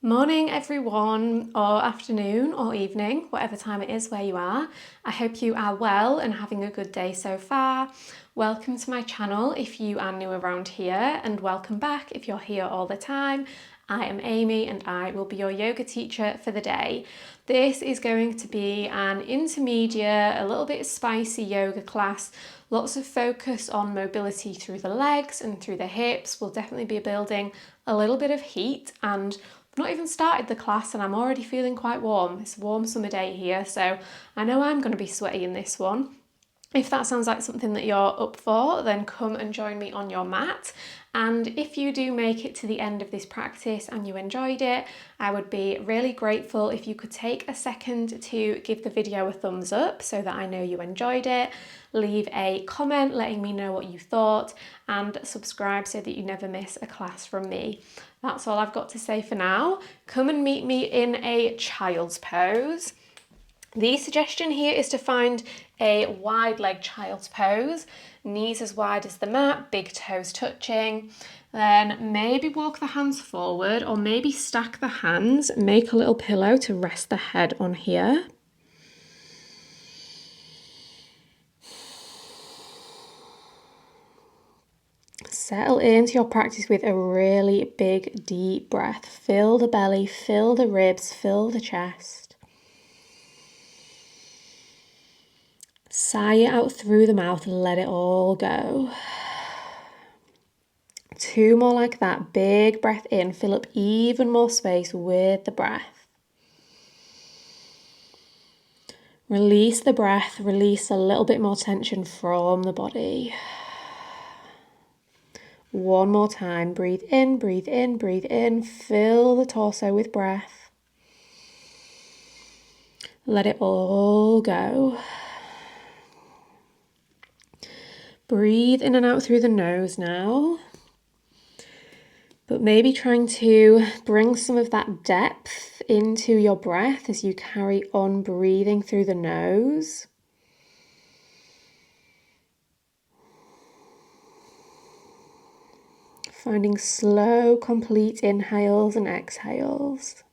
Morning everyone, or afternoon or evening, whatever time it is where you are. I hope you are well and having a good day so far. Welcome to my channel if you are new around here, and welcome back if you're here all the time. I am Amy and I will be your yoga teacher for the day. This is going to be an intermediate, a little bit spicy yoga class. Lots of focus on mobility through the legs and through the hips. We'll definitely be building a little bit of heat, and I've not even started the class and I'm already feeling quite warm. It's a warm summer day here, so I know I'm going to be sweaty in this one. If that sounds like something that you're up for, then come and join me on your mat. And if you do make it to the end of this practice and you enjoyed it, I would be really grateful if you could take a second to give the video a thumbs up so that I know you enjoyed it. Leave a comment letting me know what you thought, and subscribe so that you never miss a class from me. That's all I've got to say for now. Come and meet me in a child's pose. The suggestion here is to find a wide leg child's pose, knees as wide as the mat, big toes touching. Then maybe walk the hands forward, or maybe stack the hands, make a little pillow to rest the head on here. Settle into your practice with a really big, deep breath. Fill the belly, fill the ribs, fill the chest. Sigh it out through the mouth and let it all go. 2 more like that. Big breath in, fill up even more space with the breath. Release the breath, release a little bit more tension from the body. 1 more time. Breathe in, breathe in, breathe in. Fill the torso with breath. Let it all go. Breathe in and out through the nose now. But maybe trying to bring some of that depth into your breath as you carry on breathing through the nose. Finding slow, complete inhales and exhales.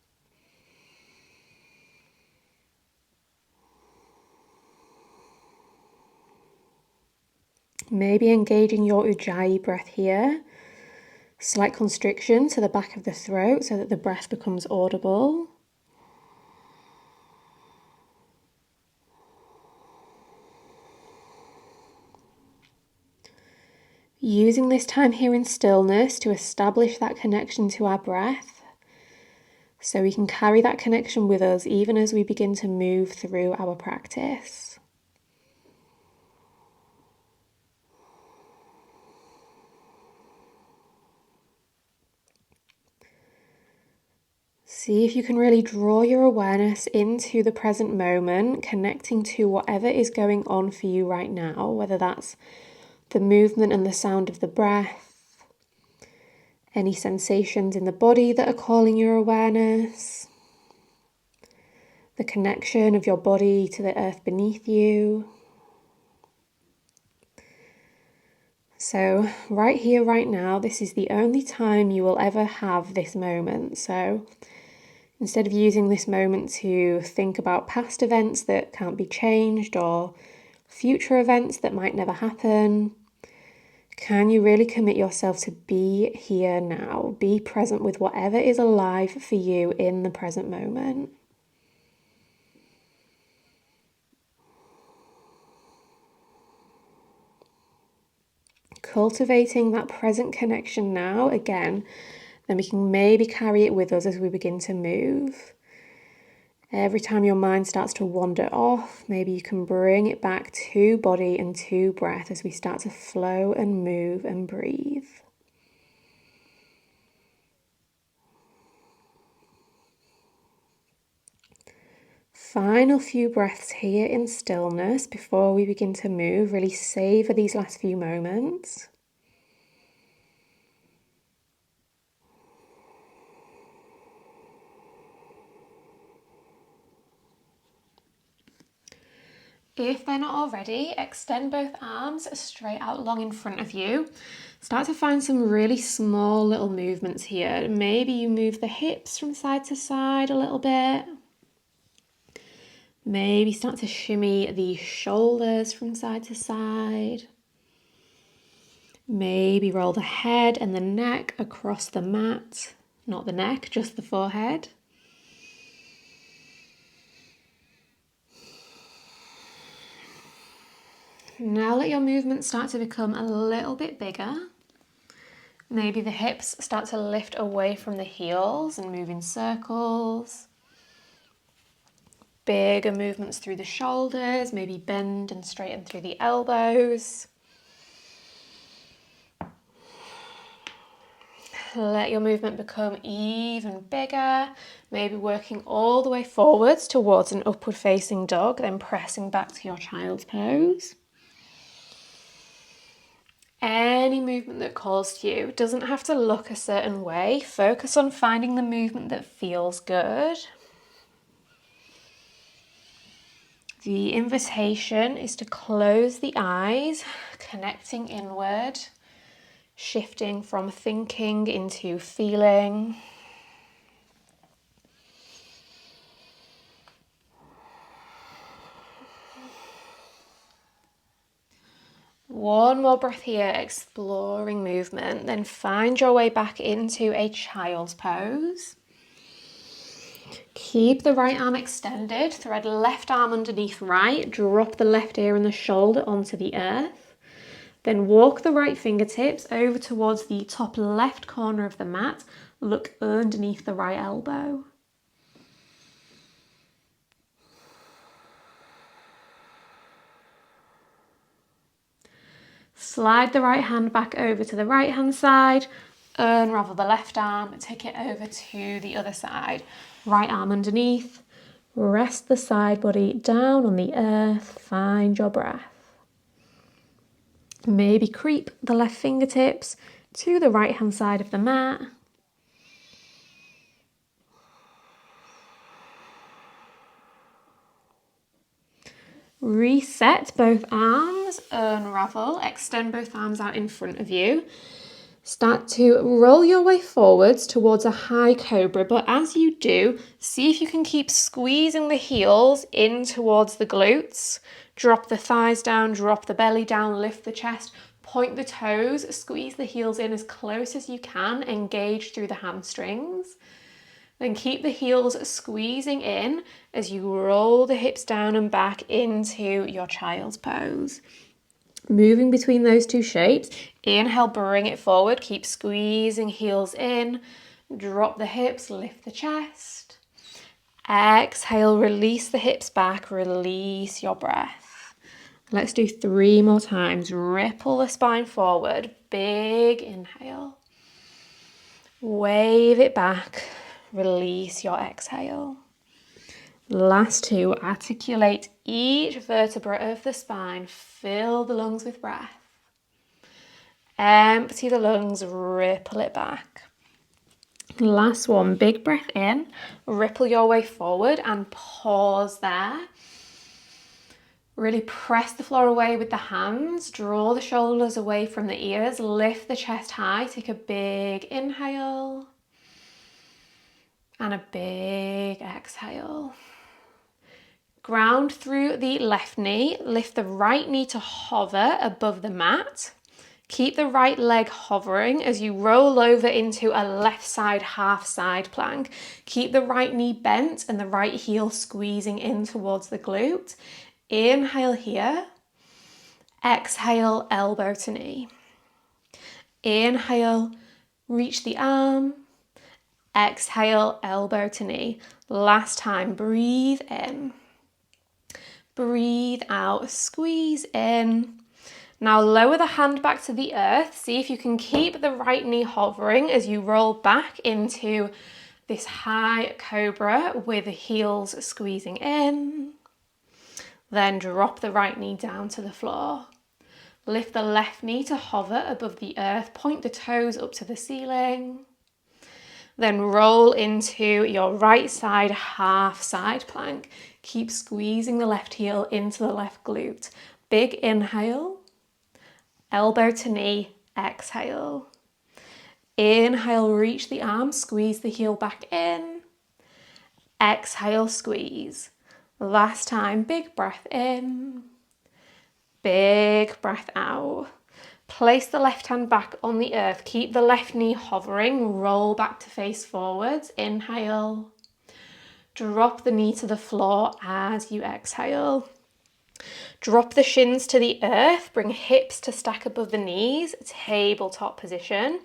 Maybe engaging your ujjayi breath here. Slight constriction to the back of the throat so that the breath becomes audible. Using this time here in stillness to establish that connection to our breath, so we can carry that connection with us even as we begin to move through our practice. See if you can really draw your awareness into the present moment, connecting to whatever is going on for you right now, whether that's the movement and the sound of the breath, any sensations in the body that are calling your awareness, the connection of your body to the earth beneath you. So right here, right now, this is the only time you will ever have this moment. So instead of using this moment to think about past events that can't be changed or future events that might never happen, can you really commit yourself to be here now? Be present with whatever is alive for you in the present moment. Cultivating that present connection now, again, then we can maybe carry it with us as we begin to move. Every time your mind starts to wander off, maybe you can bring it back to body and to breath as we start to flow and move and breathe. Final few breaths here in stillness before we begin to move. Really savor these last few moments. If they're not already, extend both arms straight out long in front of you. Start to find some really small little movements here. Maybe you move the hips from side to side a little bit. Maybe start to shimmy the shoulders from side to side. Maybe roll the head and the neck across the mat. Not the neck, just the forehead. Now let your movement start to become a little bit bigger. Maybe the hips start to lift away from the heels and move in circles. Bigger movements through the shoulders, maybe bend and straighten through the elbows. Let your movement become even bigger, maybe working all the way forwards towards an upward facing dog, then pressing back to your child's pose. Any movement that calls to you doesn't have to look a certain way. Focus on finding the movement that feels good. The invitation is to close the eyes, connecting inward, shifting from thinking into feeling. One more breath here, exploring movement, then find your way back into a child's pose. Keep the right arm extended, thread left arm underneath right, drop the left ear and the shoulder onto the earth. Then walk the right fingertips over towards the top left corner of the mat, look underneath the right elbow. Slide the right hand back over to the right hand side, unravel the left arm, take it over to the other side. Right arm underneath, rest the side body down on the earth, find your breath. Maybe creep the left fingertips to the right hand side of the mat. Reset both arms, unravel, extend both arms out in front of you. Start to roll your way forwards towards a high cobra, but as you do, see if you can keep squeezing the heels in towards the glutes. Drop the thighs down, drop the belly down, lift the chest, point the toes, squeeze the heels in as close as you can, engage through the hamstrings. Then keep the heels squeezing in as you roll the hips down and back into your child's pose. Moving between those two shapes. Inhale, bring it forward. Keep squeezing heels in. Drop the hips, lift the chest. Exhale, release the hips back, release your breath. Let's do 3 more times. Ripple the spine forward. Big inhale. Wave it back. Release your exhale. Last 2, articulate each vertebra of the spine. Fill the lungs with breath. Empty the lungs, ripple it back. Last 1, big breath in. Ripple your way forward and pause there. Really press the floor away with the hands. Draw the shoulders away from the ears. Lift the chest high. Take a big inhale. And a big exhale. Ground through the left knee. Lift the right knee to hover above the mat. Keep the right leg hovering as you roll over into a left side half side plank. Keep the right knee bent and the right heel squeezing in towards the glute. Inhale here. Exhale, elbow to knee. Inhale, reach the arm. Exhale, elbow to knee. Last time, breathe in. Breathe out, squeeze in. Now lower the hand back to the earth. See if you can keep the right knee hovering as you roll back into this high cobra with the heels squeezing in. Then drop the right knee down to the floor. Lift the left knee to hover above the earth. Point the toes up to the ceiling. Then roll into your right side half side plank. Keep squeezing the left heel into the left glute. Big inhale, elbow to knee, exhale. Inhale, reach the arm, squeeze the heel back in. Exhale, squeeze. Last time, big breath in, big breath out. Place the left hand back on the earth. Keep the left knee hovering. Roll back to face forwards. Inhale. Drop the knee to the floor as you exhale. Drop the shins to the earth. Bring hips to stack above the knees. Tabletop position.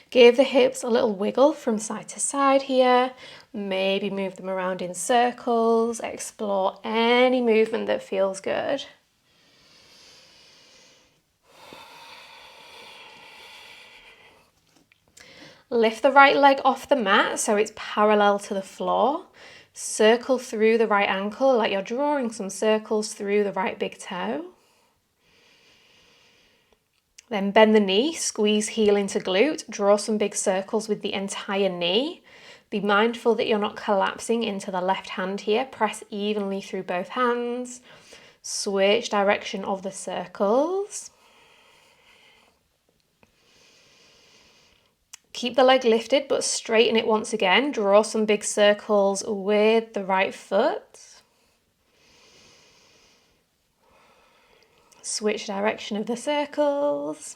Give the hips a little wiggle from side to side here. Maybe move them around in circles. Explore any movement that feels good. Lift the right leg off the mat so it's parallel to the floor. Circle through the right ankle like you're drawing some circles through the right big toe. Then bend the knee, squeeze heel into glute, draw some big circles with the entire knee. Be mindful that you're not collapsing into the left hand here. Press evenly through both hands. Switch direction of the circles. Keep the leg lifted but straighten it once again. Draw some big circles with the right foot. Switch direction of the circles.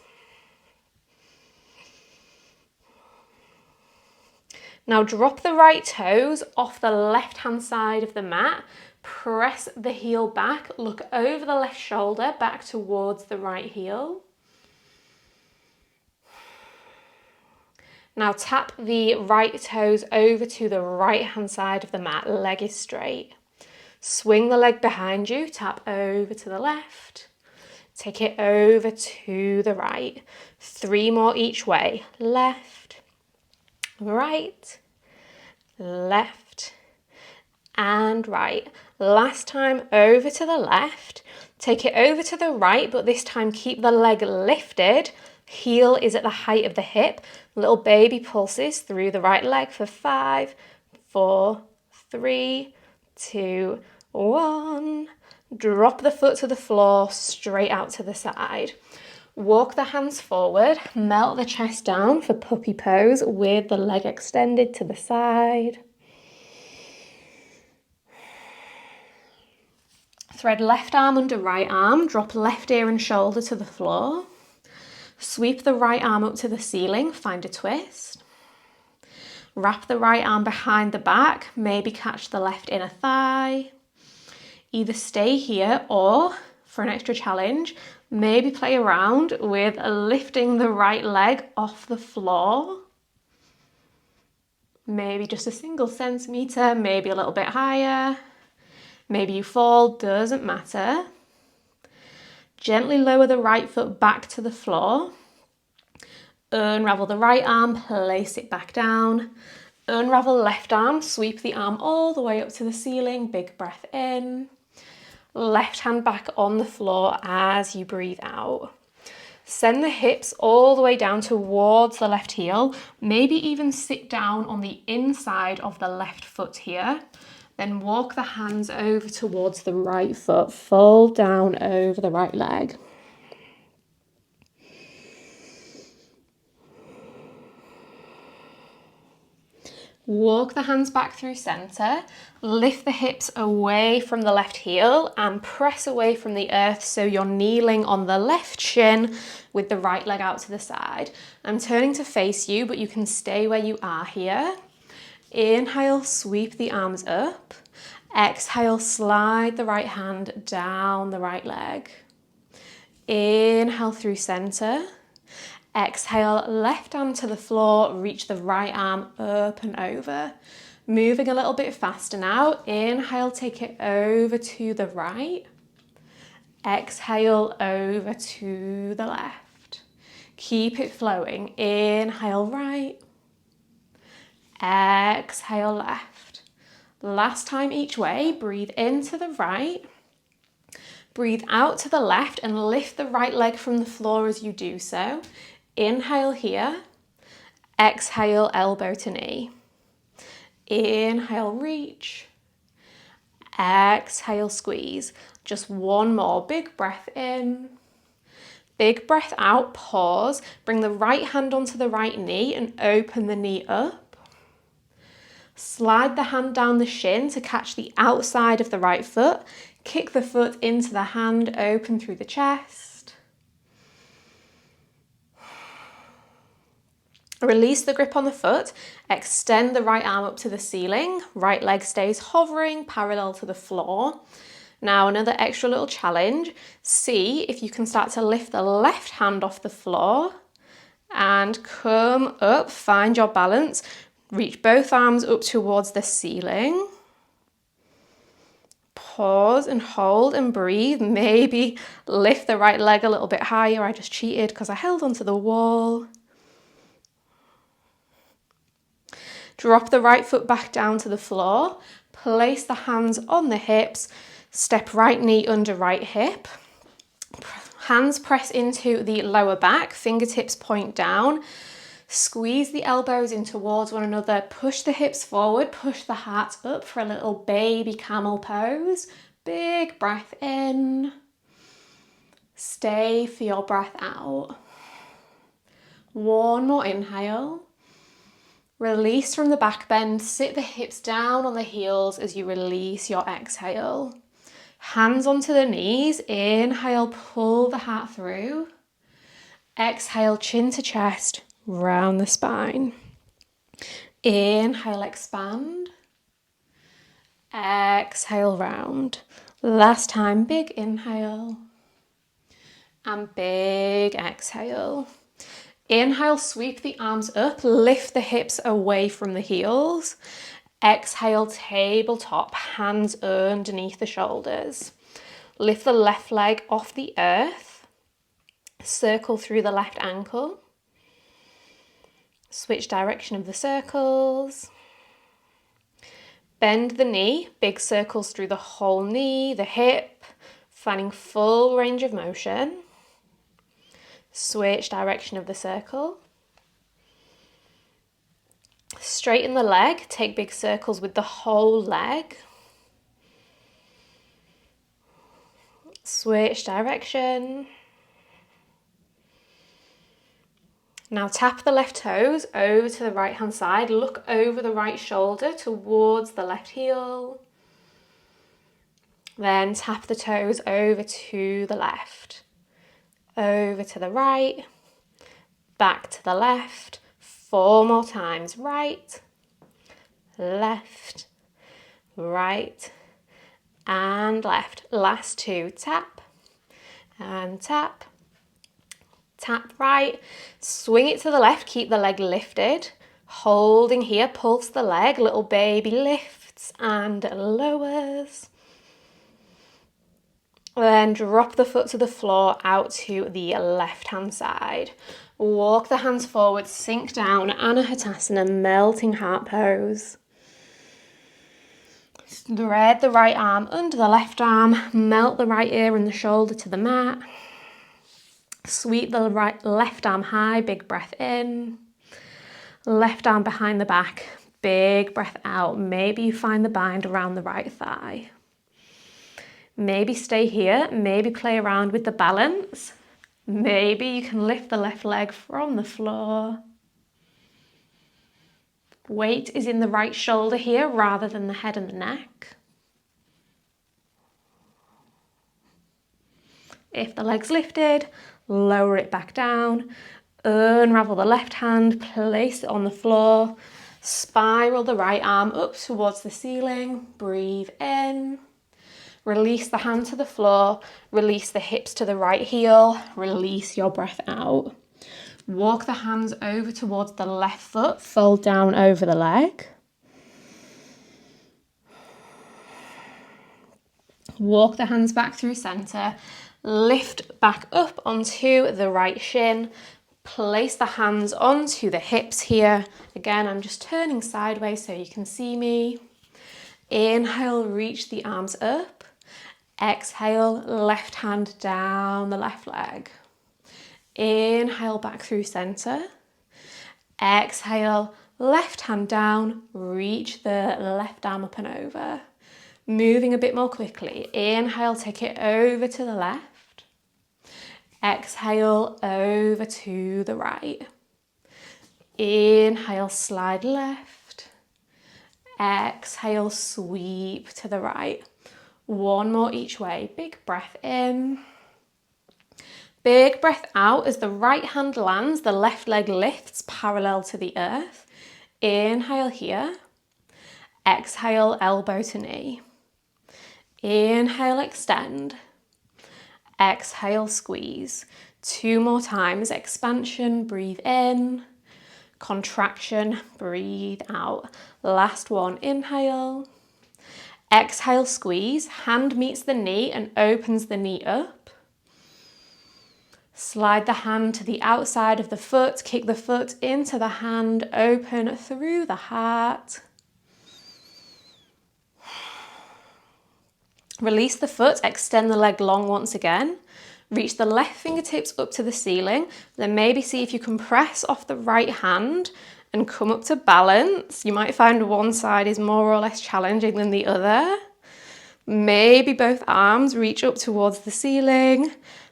Now drop the right toes off the left hand side of the mat. Press the heel back. Look over the left shoulder back towards the right heel. Now tap the right toes over to the right hand side of the mat. Leg is straight. Swing the leg behind you. Tap over to the left. Take it over to the right. 3 more each way. Left, right, left, and right. Last time over to the left. Take it over to the right, but this time keep the leg lifted. Heel is at the height of the hip. Little baby pulses through the right leg for 5, 4, 3, 2, 1. Drop the foot to the floor, straight out to the side. Walk the hands forward, melt the chest down for puppy pose with the leg extended to the side. Thread left arm under right arm, drop left ear and shoulder to the floor. Sweep the right arm up to the ceiling, find a twist. Wrap the right arm behind the back, maybe catch the left inner thigh. Either stay here or, for an extra challenge, maybe play around with lifting the right leg off the floor. Maybe just a single centimetre, maybe a little bit higher. Maybe you fall, doesn't matter. Gently lower the right foot back to the floor. Unravel the right arm, place it back down. Unravel left arm, sweep the arm all the way up to the ceiling. Big breath in. Left hand back on the floor as you breathe out. Send the hips all the way down towards the left heel. Maybe even sit down on the inside of the left foot here. Then walk the hands over towards the right foot. Fold down over the right leg. Walk the hands back through center, lift the hips away from the left heel and press away from the earth so you're kneeling on the left shin with the right leg out to the side. I'm turning to face you, but you can stay where you are here. Inhale, sweep the arms up. Exhale, slide the right hand down the right leg. Inhale through center. Exhale, left arm to the floor, reach the right arm up and over. Moving a little bit faster now. Inhale, take it over to the right. Exhale, over to the left. Keep it flowing. Inhale, right. Exhale, left. Last time each way, breathe into the right. Breathe out to the left and lift the right leg from the floor as you do so. Inhale here, exhale, elbow to knee. Inhale, reach. Exhale, squeeze. Just one more. Big breath in. Big breath out, pause. Bring the right hand onto the right knee and open the knee up. Slide the hand down the shin to catch the outside of the right foot. Kick the foot into the hand, open through the chest. Release the grip on the foot. Extend the right arm up to the ceiling. Right leg stays hovering parallel to the floor. Now another extra little challenge. See if you can start to lift the left hand off the floor and come up, find your balance. Reach both arms up towards the ceiling. Pause and hold and breathe. Maybe lift the right leg a little bit higher. I just cheated because I held onto the wall. Drop the right foot back down to the floor. Place the hands on the hips. Step right knee under right hip. Hands press into the lower back. Fingertips point down. Squeeze the elbows in towards one another. Push the hips forward. Push the heart up for a little baby camel pose. Big breath in. Stay for your breath out. One more inhale. Release from the back bend. Sit the hips down on the heels as you release your exhale. Hands onto the knees. Inhale, pull the heart through. Exhale, chin to chest, round the spine. Inhale, expand. Exhale, round. Last time, big inhale. And big exhale. Inhale, sweep the arms up, lift the hips away from the heels. Exhale, tabletop, hands underneath the shoulders. Lift the left leg off the earth. Circle through the left ankle. Switch direction of the circles. Bend the knee, big circles through the whole knee, the hip, finding full range of motion. Switch direction of the circle. Straighten the leg, take big circles with the whole leg. Switch direction. Now tap the left toes over to the right hand side. Look over the right shoulder towards the left heel. Then tap the toes over to the left. Over to the right. Back to the left. 4 more times. Right, left, right, and left. Last 2. Tap and tap. Tap right. Swing it to the left. Keep the leg lifted. Holding here. Pulse the leg. Little baby lifts and lowers. Then drop the foot to the floor out to the left hand side. Walk the hands forward, sink down, Anahatasana, melting heart pose. Thread the right arm under the left arm, melt the right ear and the shoulder to the mat. Sweep the left arm high, big breath in. Left arm behind the back, big breath out. Maybe you find the bind around the right thigh. Maybe stay here, maybe play around with the balance. Maybe you can lift the left leg from the floor. Weight is in the right shoulder here rather than the head and the neck. If the leg's lifted, lower it back down. Unravel the left hand, place it on the floor. Spiral the right arm up towards the ceiling. Breathe in. Release the hand to the floor, release the hips to the right heel, release your breath out. Walk the hands over towards the left foot, fold down over the leg. Walk the hands back through center, lift back up onto the right shin, place the hands onto the hips here. Again, I'm just turning sideways so you can see me. Inhale, reach the arms up. Exhale, left hand down the left leg. Inhale back through center. Exhale, Left hand down, reach the left arm up and over. Moving a bit more quickly. Inhale, take it over to the left. Exhale, over to the right. Inhale, slide left. Exhale, sweep to the right. One more each way. Big breath in. Big breath out as the right hand lands, the left leg lifts parallel to the earth. Inhale here. Exhale, elbow to knee. Inhale, extend. Exhale, squeeze. 2 more times. Expansion, breathe in. Contraction, breathe out. Last one, inhale. Exhale, squeeze. Hand meets the knee and opens the knee up. Slide the hand to the outside of the foot. Kick the foot into the hand. Open through the heart. Release the foot, extend the leg long once again. Reach the left fingertips up to the ceiling. Then maybe see if you can press off the right hand and come up to balance. You might find one side is more or less challenging than the other. Maybe both arms reach up towards the ceiling.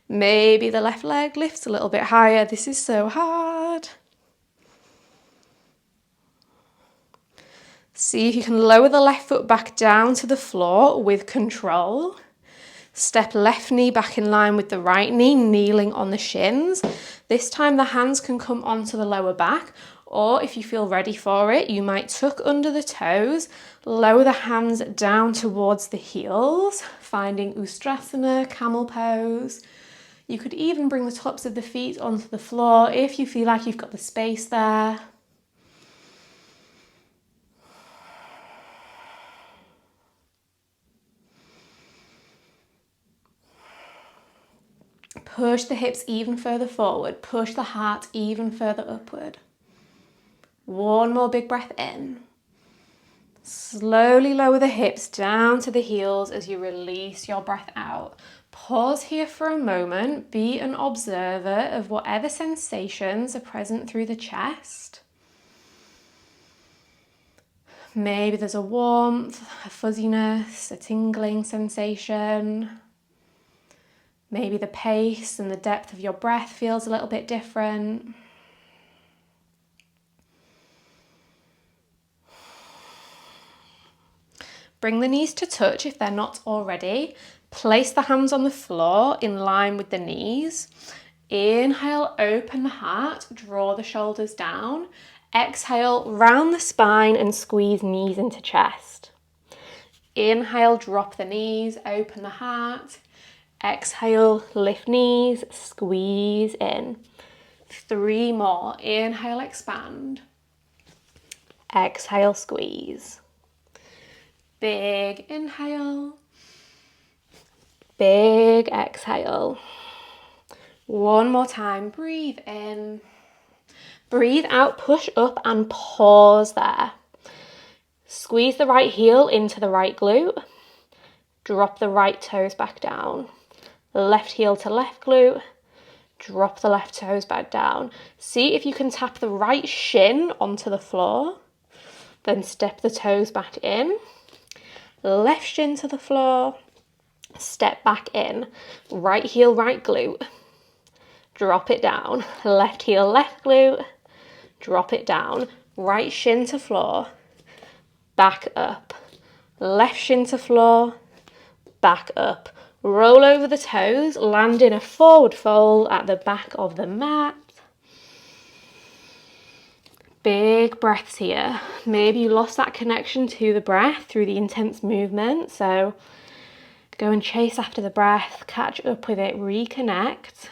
Maybe the left leg lifts a little bit higher. This is so hard. See if you can lower the left foot back down to the floor with control. Step left knee back in line with the right knee, kneeling on the shins. This time the hands can come onto the lower back, or if you feel ready for it, you might tuck under the toes, lower the hands down towards the heels, finding Ustrasana, camel pose. You could even bring the tops of the feet onto the floor if you feel like you've got the space there. Push the hips even further forward. Push the heart even further upward. One more big breath in. Slowly lower the hips down to the heels as you release your breath out. Pause here for a moment. Be an observer of whatever sensations are present through the chest. Maybe there's a warmth, a fuzziness, a tingling sensation. Maybe the pace and the depth of your breath feels a little bit different. Bring the knees to touch if they're not already. Place the hands on the floor in line with the knees. Inhale, open the heart, draw the shoulders down. Exhale, round the spine and squeeze knees into chest. Inhale, drop the knees, open the heart. Exhale, lift knees, squeeze in. 3 more. Inhale, expand. Exhale, squeeze. Big inhale. Big exhale. One more time. Breathe in. Breathe out, push up and pause there. Squeeze the right heel into the right glute. Drop the right toes back down. Left heel to left glute. Drop the left toes back down. See if you can tap the right shin onto the floor. Then step the toes back in. Left shin to the floor. Step back in. Right heel, right glute. Drop it down. Left heel, left glute. Drop it down. Right shin to floor. Back up. Left shin to floor. Back up. Roll over the toes, land in a forward fold at the back of the mat. Big breaths here. Maybe you lost that connection to the breath through the intense movement, so go and chase after the breath, catch up with it, reconnect.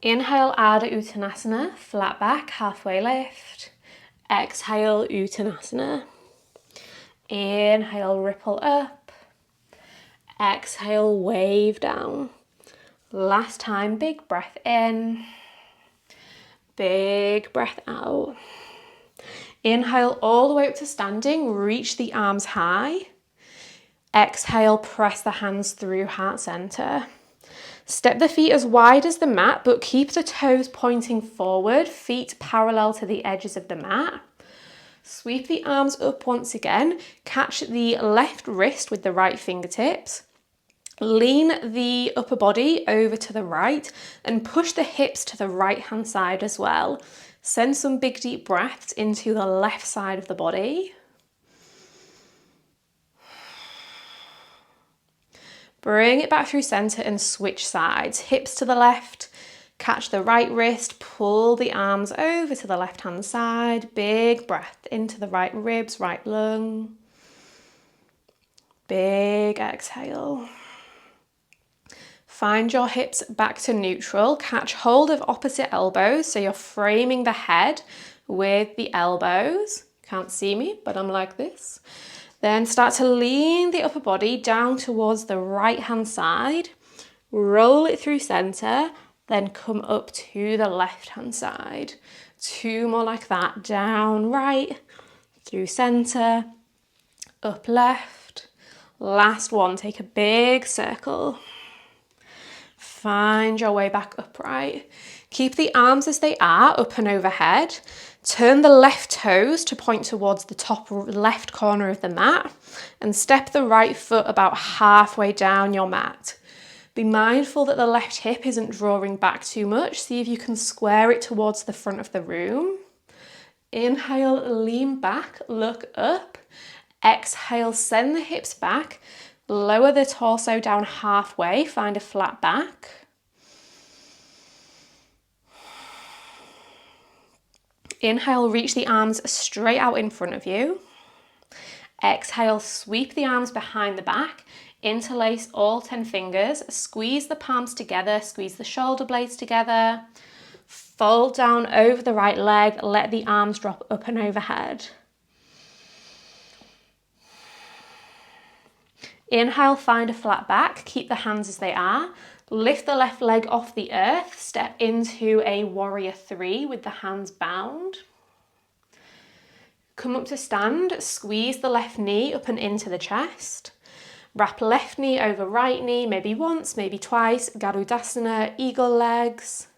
Inhale, Ardha Uttanasana, flat back, halfway lift. Exhale, Uttanasana. Inhale, ripple up. Exhale, wave down. Last time, big breath in. Big breath out. Inhale all the way up to standing, reach the arms high. Exhale, press the hands through heart center. Step the feet as wide as the mat, but keep the toes pointing forward, feet parallel to the edges of the mat. Sweep the arms up once again, catch the left wrist with the right fingertips. Lean the upper body over to the right and push the hips to the right hand side as well. Send some big deep breaths into the left side of the body. Bring it back through center and switch sides. Hips to the left, catch the right wrist, pull the arms over to the left hand side. Big breath into the right ribs, right lung. Big exhale. Find your hips back to neutral. Catch hold of opposite elbows, so you're framing the head with the elbows. Can't see me, but I'm like this. Then start to lean the upper body down towards the right hand side. Roll it through center, then come up to the left hand side. 2 more like that. Down right, through center, up left. Last one, take a big circle. Find your way back upright. Keep the arms as they are, up and overhead. Turn the left toes to point towards the top left corner of the mat and step the right foot about halfway down your mat. Be mindful that the left hip isn't drawing back too much. See if you can square it towards the front of the room. Inhale, lean back, look up. Exhale, send the hips back. Lower the torso down halfway, find a flat back. Inhale, reach the arms straight out in front of you. Exhale, sweep the arms behind the back, interlace all 10 fingers, squeeze the palms together, squeeze the shoulder blades together, fold down over the right leg, let the arms drop up and overhead. Inhale, find a flat back, keep the hands as they are. Lift the left leg off the earth, step into a warrior 3 with the hands bound. Come up to stand, squeeze the left knee up and into the chest. Wrap left knee over right knee, maybe once, maybe twice. Garudasana, eagle legs.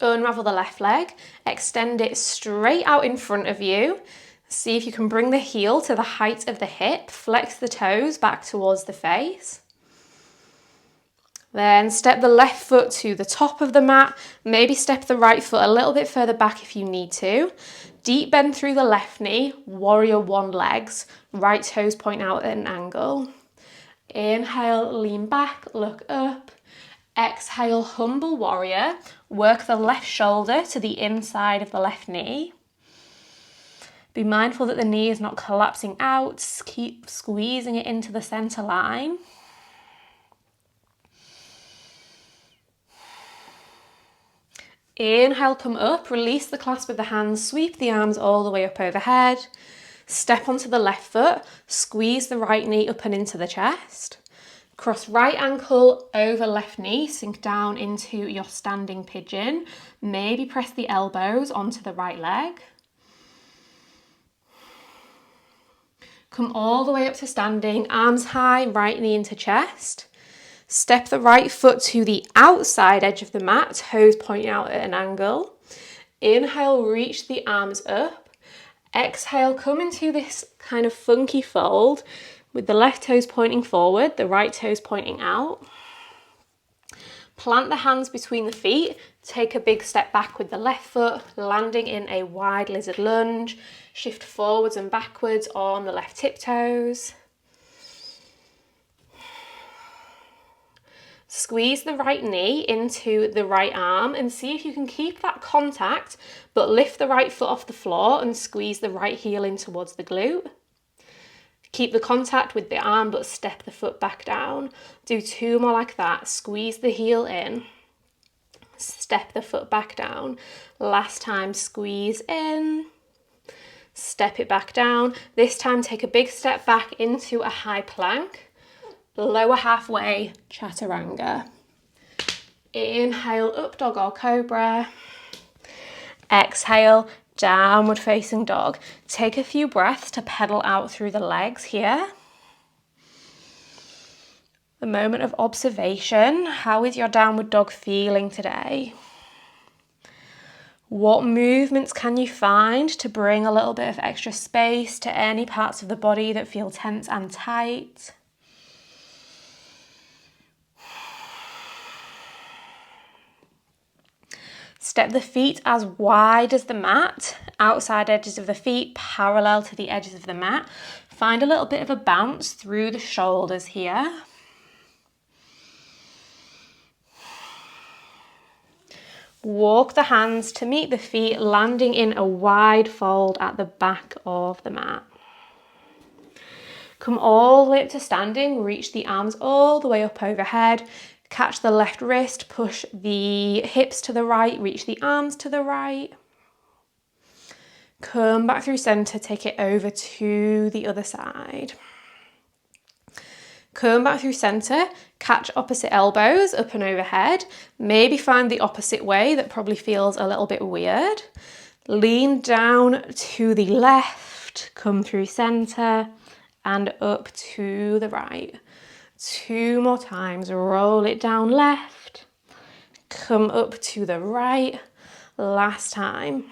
Unravel the left leg, extend it straight out in front of you. See if you can bring the heel to the height of the hip, flex the toes back towards the face. Then step the left foot to the top of the mat, maybe step the right foot a little bit further back if you need to. Deep bend through the left knee, warrior 1 legs, right toes point out at an angle. Inhale, lean back, look up. Exhale, humble warrior, work the left shoulder to the inside of the left knee. Be mindful that the knee is not collapsing out. Keep squeezing it into the center line. Inhale, come up, release the clasp of the hands, sweep the arms all the way up overhead. Step onto the left foot, squeeze the right knee up and into the chest. Cross right ankle over left knee, sink down into your standing pigeon. Maybe press the elbows onto the right leg. Come all the way up to standing, arms high, right knee into chest. Step the right foot to the outside edge of the mat, toes pointing out at an angle. Inhale, reach the arms up. Exhale, come into this kind of funky fold with the left toes pointing forward, the right toes pointing out. Plant the hands between the feet. Take a big step back with the left foot, landing in a wide lizard lunge. Shift forwards and backwards on the left tiptoes. Squeeze the right knee into the right arm and see if you can keep that contact, but lift the right foot off the floor and squeeze the right heel in towards the glute. Keep the contact with the arm, but step the foot back down. Do 2 more like that. Squeeze the heel in. Step the foot back down. Last time, squeeze in. Step it back down. This time, take a big step back into a high plank. Lower halfway, chaturanga. Inhale, up dog or cobra. Exhale, downward facing dog. Take a few breaths to pedal out through the legs here. A moment of observation. How is your downward dog feeling today? What movements can you find to bring a little bit of extra space to any parts of the body that feel tense and tight? Step the feet as wide as the mat, outside edges of the feet parallel to the edges of the mat. Find a little bit of a bounce through the shoulders here. Walk the hands to meet the feet, landing in a wide fold at the back of the mat. Come all the way up to standing, reach the arms all the way up overhead. Catch the left wrist, push the hips to the right, reach the arms to the right. Come back through center, take it over to the other side. Come back through center, catch opposite elbows up and overhead. Maybe find the opposite way that probably feels a little bit weird. Lean down to the left, come through center and up to the right. 2 more times, roll it down left, come up to the right, last time.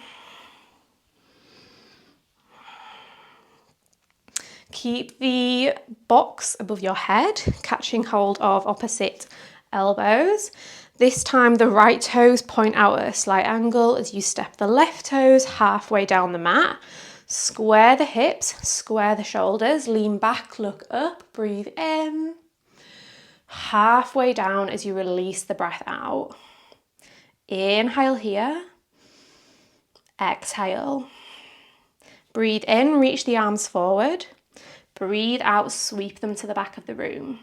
Keep the box above your head, catching hold of opposite elbows. This time the right toes point out at a slight angle as you step the left toes halfway down the mat. Square the hips, square the shoulders, lean back, look up, breathe in. Halfway down as you release the breath out. Inhale here. Exhale. Breathe in, reach the arms forward. Breathe out, sweep them to the back of the room.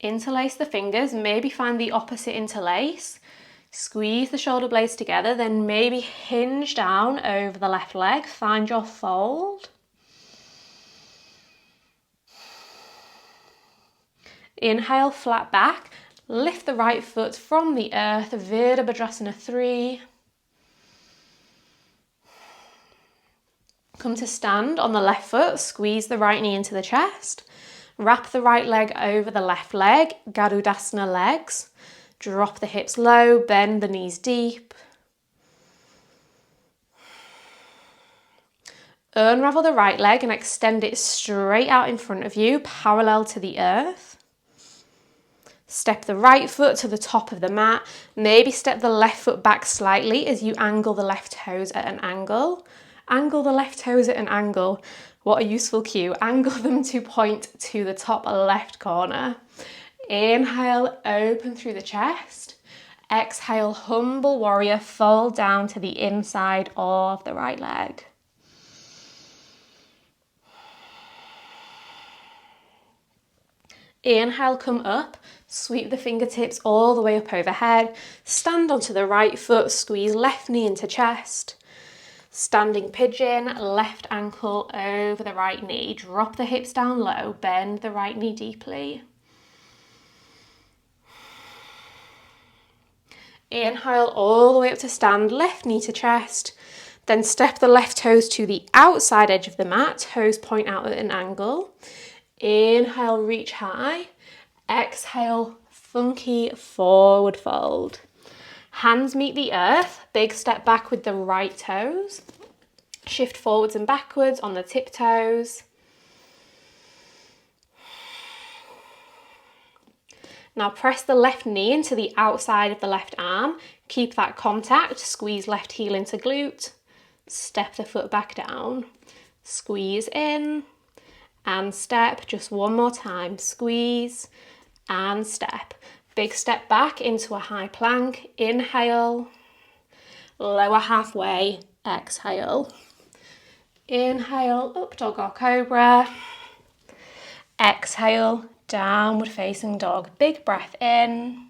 Interlace the fingers, maybe find the opposite interlace. Squeeze the shoulder blades together, then maybe hinge down over the left leg. Find your fold. Inhale, flat back. Lift the right foot from the earth, Virabhadrasana 3. Come to stand on the left foot, squeeze the right knee into the chest. Wrap the right leg over the left leg, Garudasana legs. Drop the hips low, bend the knees deep. Unravel the right leg and extend it straight out in front of you, parallel to the earth. Step the right foot to the top of the mat. Maybe step the left foot back slightly as you angle the left toes at an angle. Angle the left toes at an angle. What a useful cue. Angle them to point to the top left corner. Inhale, open through the chest. Exhale, humble warrior, fold down to the inside of the right leg. Inhale, come up, sweep the fingertips all the way up overhead, stand onto the right foot, squeeze left knee into chest, standing pigeon, left ankle over the right knee, drop the hips down low, bend the right knee deeply. Inhale all the way up to stand, left knee to chest, then step the left toes to the outside edge of the mat, toes point out at an angle. Inhale, reach high. Exhale, funky forward fold. Hands meet the earth, big step back with the right toes. Shift forwards and backwards on the tiptoes. Now press the left knee into the outside of the left arm. Keep that contact, squeeze left heel into glute. Step the foot back down. Squeeze in. And step, just one more time, squeeze and step. Big step back into a high plank, inhale, lower halfway, exhale. Inhale, up dog or cobra. Exhale, downward facing dog. Big breath in,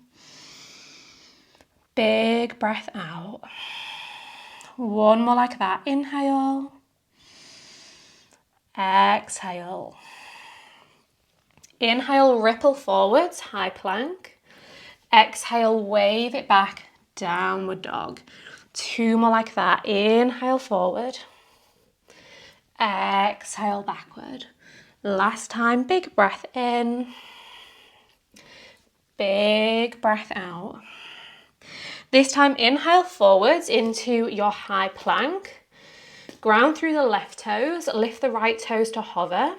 big breath out. One more like that, inhale. Exhale. Inhale, ripple forwards, high plank. Exhale, wave it back, downward dog. 2 more like that. Inhale forward. Exhale backward. Last time, big breath in. Big breath out. This time, inhale forwards into your high plank. Ground through the left toes, lift the right toes to hover.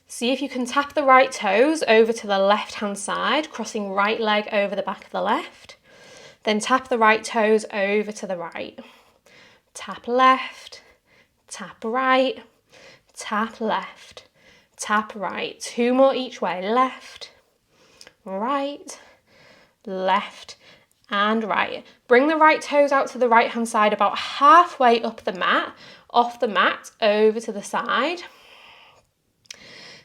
See if you can tap the right toes over to the left-hand side, crossing right leg over the back of the left. Then tap the right toes over to the right. Tap left, tap right, tap left, tap right. 2 more each way. Left, right, left, and right. Bring the right toes out to the right-hand side about halfway up the mat, off the mat, over to the side.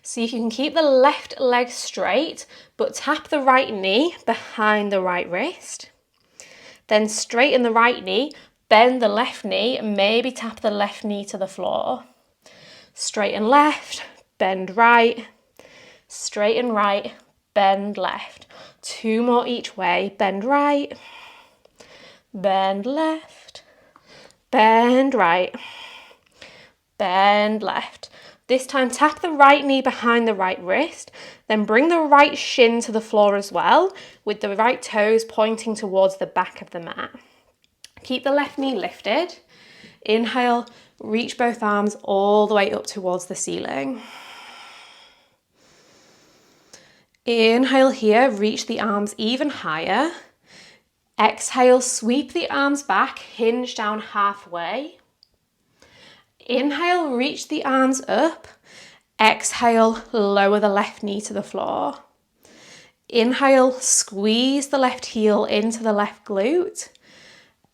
See if you can keep the left leg straight, but tap the right knee behind the right wrist. Then straighten the right knee, bend the left knee, and maybe tap the left knee to the floor. Straighten left, bend right, straighten right, bend left. 2 more each way. Bend right, bend left, bend right, bend left. This time tap the right knee behind the right wrist, then bring the right shin to the floor as well, with the right toes pointing towards the back of the mat. Keep the left knee lifted. Inhale, reach both arms all the way up towards the ceiling. Inhale here, reach the arms even higher. Exhale, sweep the arms back, hinge down halfway. Inhale, reach the arms up. Exhale, lower the left knee to the floor. Inhale, squeeze the left heel into the left glute.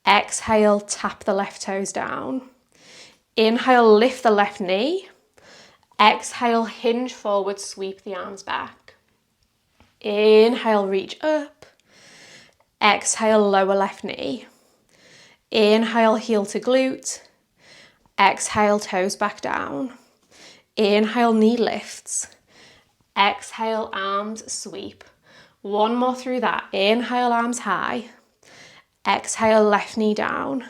Exhale, tap the left toes down. Inhale, lift the left knee. Exhale, hinge forward, sweep the arms back. Inhale, reach up. Exhale, lower left knee. Inhale, heel to glute. Exhale, toes back down. Inhale, knee lifts. Exhale, arms sweep. 1 more through that. Inhale, arms high. Exhale, left knee down.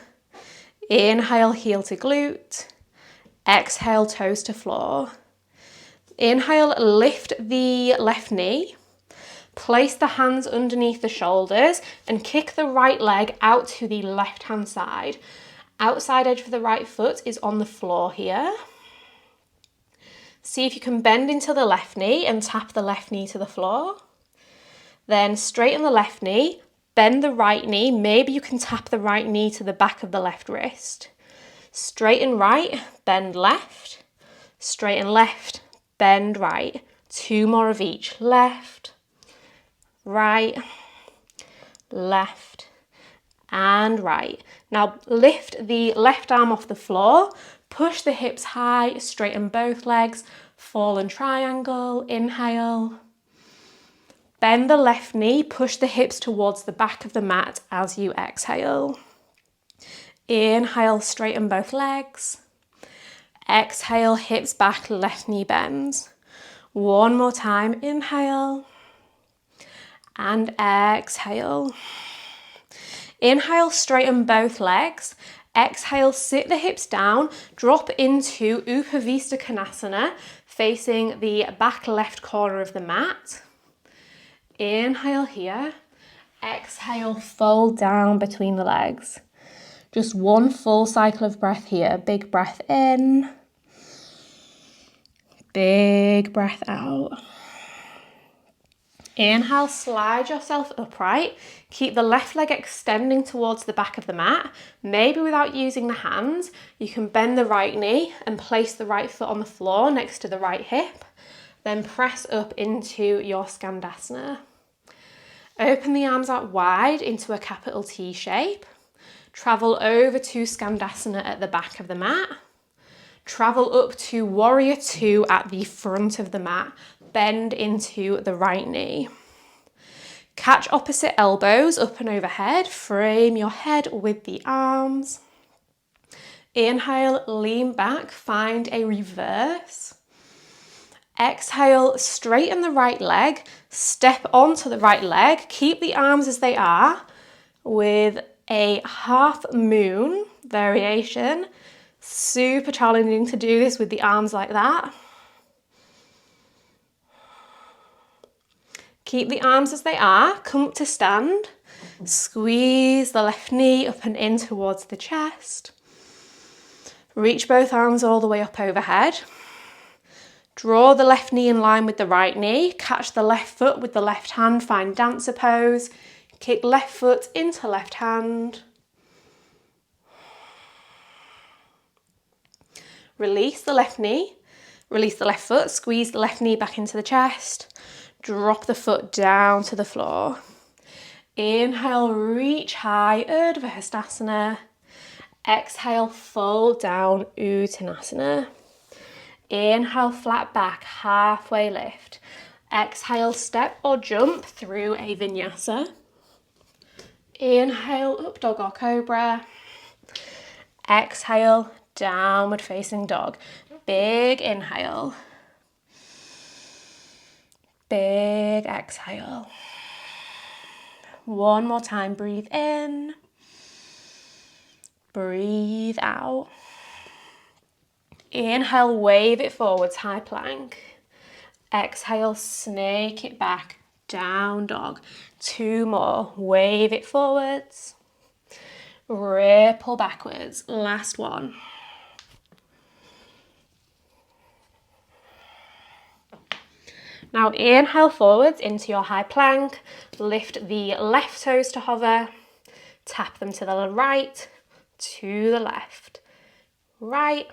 Inhale, heel to glute. Exhale, toes to floor. Inhale, lift the left knee. Place the hands underneath the shoulders and kick the right leg out to the left-hand side. Outside edge of the right foot is on the floor here. See if you can bend into the left knee and tap the left knee to the floor. Then straighten the left knee, bend the right knee. Maybe you can tap the right knee to the back of the left wrist. Straighten right, bend left. Straighten left, bend right. 2 more of each. Left, right, left, and right. Now lift the left arm off the floor, push the hips high, straighten both legs, fallen triangle, inhale. Bend the left knee, push the hips towards the back of the mat as you exhale. Inhale, straighten both legs. Exhale, hips back, left knee bends. 1 more time, inhale. And exhale. Inhale, straighten both legs. Exhale, sit the hips down, drop into Upavista Konasana, facing the back left corner of the mat. Inhale here. Exhale, fold down between the legs. Just 1 full cycle of breath here. Big breath in. Big breath out. Inhale, slide yourself upright. Keep the left leg extending towards the back of the mat. Maybe without using the hands, you can bend the right knee and place the right foot on the floor next to the right hip. Then press up into your Skandasana. Open the arms out wide into a capital T shape. Travel over to Skandasana at the back of the mat. Travel up to Warrior 2 at the front of the mat. Bend into the right knee. Catch opposite elbows up and overhead. Frame your head with the arms. Inhale, lean back, find a reverse. Exhale, straighten the right leg, step onto the right leg, keep the arms as they are with a half moon variation. Super challenging to do this with the arms like that. Keep the arms as they are, come up to stand. Squeeze the left knee up and in towards the chest. Reach both arms all the way up overhead. Draw the left knee in line with the right knee. Catch the left foot with the left hand, find dancer pose. Kick left foot into left hand. Release the left knee. Release the left foot. Squeeze the left knee back into the chest. Drop the foot down to the floor. Inhale, reach high, Urdhva Hastasana. Exhale, fold down, Uttanasana. Inhale, flat back, halfway lift. Exhale, step or jump through a Vinyasa. Inhale, up dog or cobra. Exhale, downward facing dog. Big inhale. Big exhale. One more time, breathe in. Breathe out. Inhale, wave it forwards, high plank. Exhale, snake it back, down dog. Two more, wave it forwards. Ripple backwards, last one. Now inhale forwards into your high plank. Lift the left toes to hover. Tap them to the right, to the left. Right,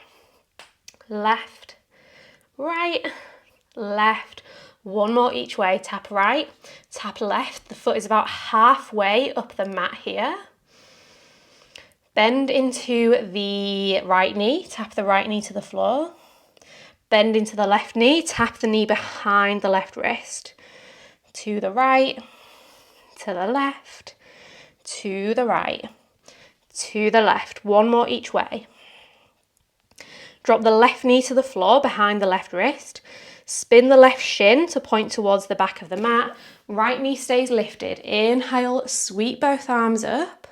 left, right, left. One more each way. Tap right, tap left. The foot is about halfway up the mat here. Bend into the right knee. Tap the right knee to the floor. Bend into the left knee, tap the knee behind the left wrist. To the right, to the left, to the right, to the left. One more each way. Drop the left knee to the floor behind the left wrist. Spin the left shin to point towards the back of the mat. Right knee stays lifted. Inhale, sweep both arms up.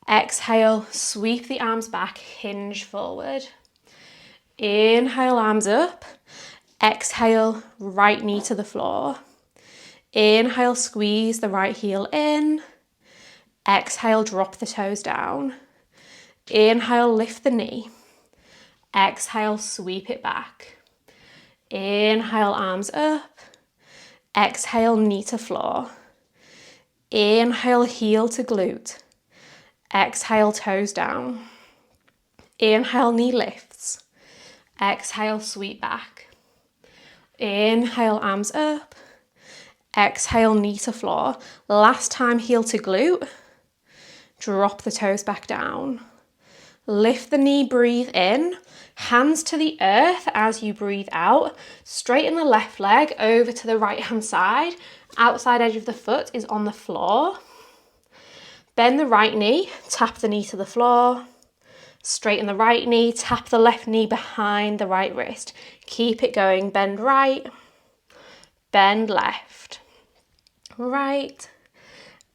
Exhale, sweep the arms back, hinge forward. Inhale, arms up. Exhale, right knee to the floor. Inhale, squeeze the right heel in. Exhale, drop the toes down. Inhale, lift the knee. Exhale, sweep it back. Inhale, arms up. Exhale, knee to floor. Inhale, heel to glute. Exhale, toes down. Inhale, knee lifts. Exhale, sweep back. Inhale, arms up. Exhale, knee to floor. Last time, heel to glute. Drop the toes back down. Lift the knee, breathe in. Hands to the earth as you breathe out. Straighten the left leg over to the right hand side. Outside edge of the foot is on the floor. Bend the right knee, tap the knee to the floor. Straighten the right knee, tap the left knee behind the right wrist. Keep it going. Bend right, bend left, right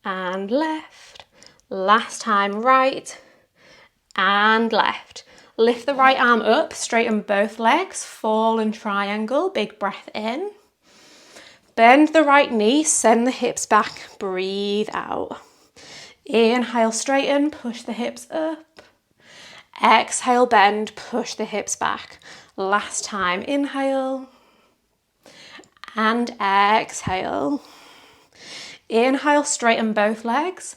and left. Last time, right and left. Lift the right arm up, straighten both legs, fall and triangle, big breath in. Bend the right knee, send the hips back, breathe out. Inhale, straighten, push the hips up. Exhale, bend, push the hips back. Last time, inhale and exhale. Inhale, straighten both legs.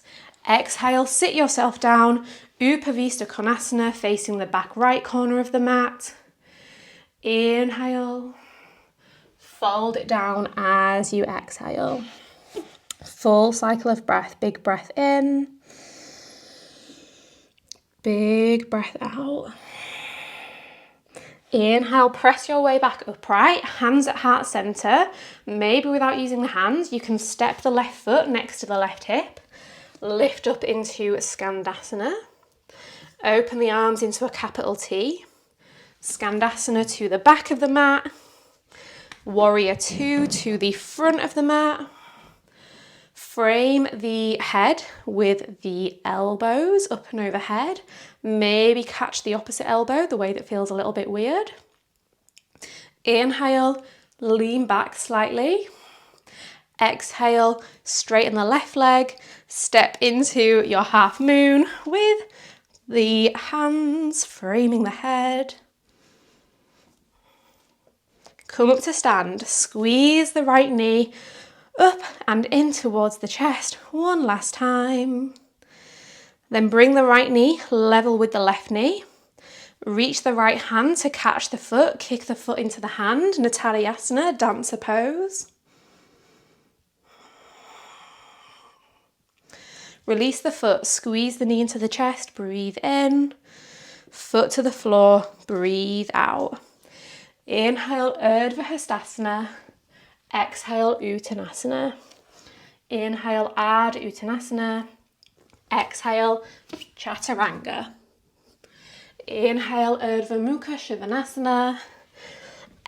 Exhale, sit yourself down, Upavista Konasana, facing the back right corner of the mat. Inhale, fold it down as you exhale. Full cycle of breath, big breath in. Big breath out. Inhale, press your way back upright, hands at heart center. Maybe without using the hands, you can step the left foot next to the left hip. Lift up into Skandasana. Open the arms into a capital T. Skandasana to the back of the mat. Warrior 2 to the front of the mat. Frame the head with the elbows up and overhead. Maybe catch the opposite elbow, the way that feels a little bit weird. Inhale, lean back slightly. Exhale, straighten the left leg. Step into your half moon with the hands framing the head. Come up to stand. Squeeze the right knee up and in towards the chest. One last time. Then bring the right knee level with the left knee. Reach the right hand to catch the foot. Kick the foot into the hand. Natarayasana, dancer pose. Release the foot. Squeeze the knee into the chest. Breathe in. Foot to the floor. Breathe out. Inhale, Urdhva Hastasana. Exhale, Uttanasana. Inhale, Ardha Uttanasana. Exhale, Chaturanga. Inhale, Urdhva Mukha Shivanasana.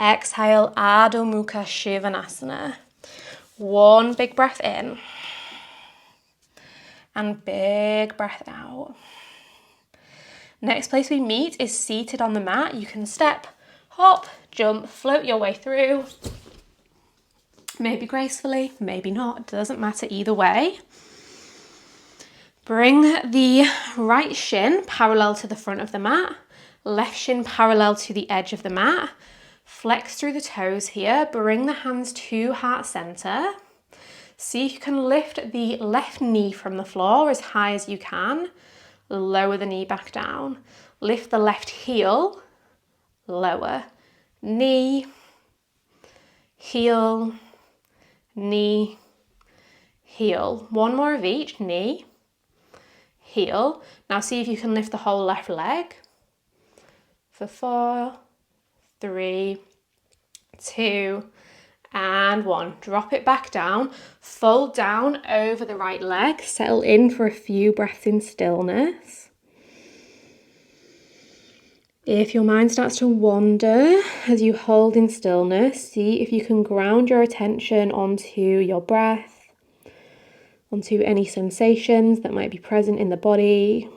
Exhale, Adho Mukha Shivanasana. One big breath in. And big breath out. Next place we meet is seated on the mat. You can step, hop, jump, float your way through. Maybe gracefully, maybe not, doesn't matter either way. Bring the right shin parallel to the front of the mat, left shin parallel to the edge of the mat. Flex through the toes here, bring the hands to heart center. See if you can lift the left knee from the floor as high as you can. Lower the knee back down. Lift the left heel, lower. Knee, heel, knee, heel. One more of each, knee, heel. Now see if you can lift the whole left leg. For 4, 3, 2, and 1. Drop it back down. Fold down over the right leg. Settle in for a few breaths in stillness. If your mind starts to wander as you hold in stillness, see if you can ground your attention onto your breath, onto any sensations that might be present in the body.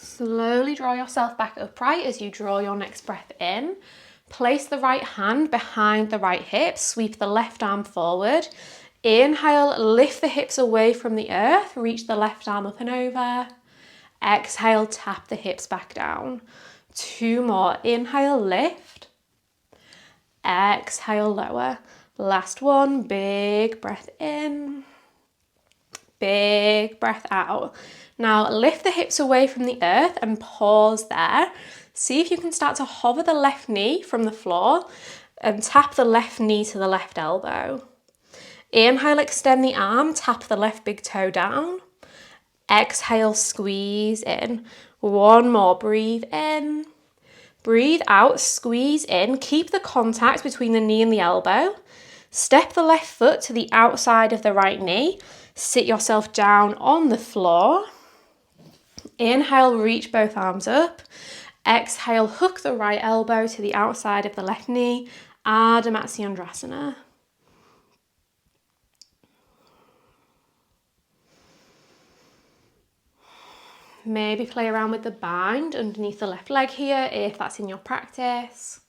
Slowly draw yourself back upright as you draw your next breath in. Place the right hand behind the right hip, sweep the left arm forward. Inhale, lift the hips away from the earth, reach the left arm up and over. Exhale, tap the hips back down. 2 more. Inhale, lift. Exhale, lower. Last one, big breath in. Big breath out. Now lift the hips away from the earth and pause there. See if you can start to hover the left knee from the floor and tap the left knee to the left elbow. Inhale, extend the arm, tap the left big toe down. Exhale, squeeze in. 1 more, breathe in. Breathe out, squeeze in. Keep the contact between the knee and the elbow. Step the left foot to the outside of the right knee. Sit yourself down on the floor. Inhale, reach both arms up. Exhale, hook the right elbow to the outside of the left knee. Ardha Matsyendrasana. Maybe play around with the bind underneath the left leg here if that's in your practice.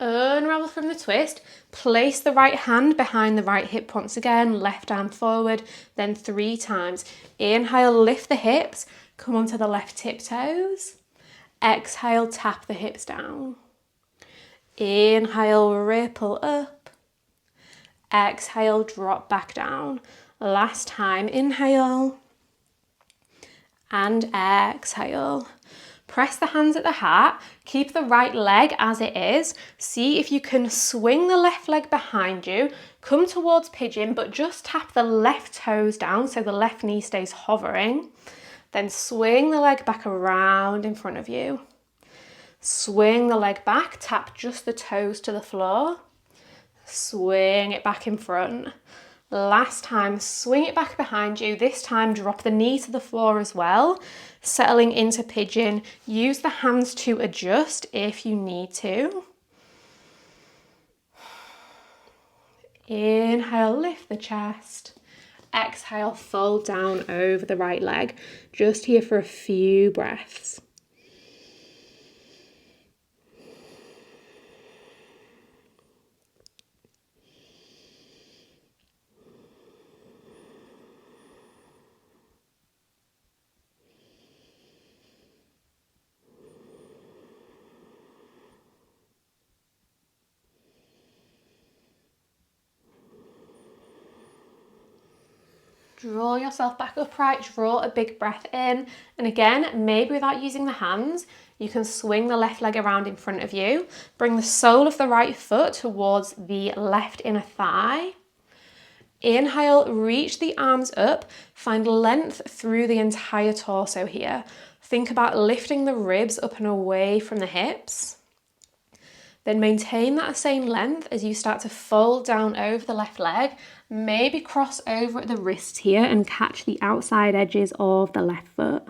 Unravel from the twist, place the right hand behind the right hip once again, left arm forward, then 3 times. Inhale, lift the hips, come onto the left tiptoes. Exhale, tap the hips down. Inhale, ripple up. Exhale, drop back down. Last time, inhale and exhale. Press the hands at the heart, keep the right leg as it is. See if you can swing the left leg behind you, come towards pigeon, but just tap the left toes down so the left knee stays hovering. Then swing the leg back around in front of you. Swing the leg back, tap just the toes to the floor. Swing it back in front. Last time, swing it back behind you. This time, drop the knee to the floor as well. Settling into pigeon. Use the hands to adjust if you need to. Inhale, lift the chest. Exhale, fold down over the right leg. Just here for a few breaths. Draw yourself back upright, draw a big breath in. And again, maybe without using the hands, you can swing the left leg around in front of you. Bring the sole of the right foot towards the left inner thigh. Inhale, reach the arms up, find length through the entire torso here. Think about lifting the ribs up and away from the hips. Then maintain that same length as you start to fold down over the left leg. Maybe cross over at the wrist here and catch the outside edges of the left foot.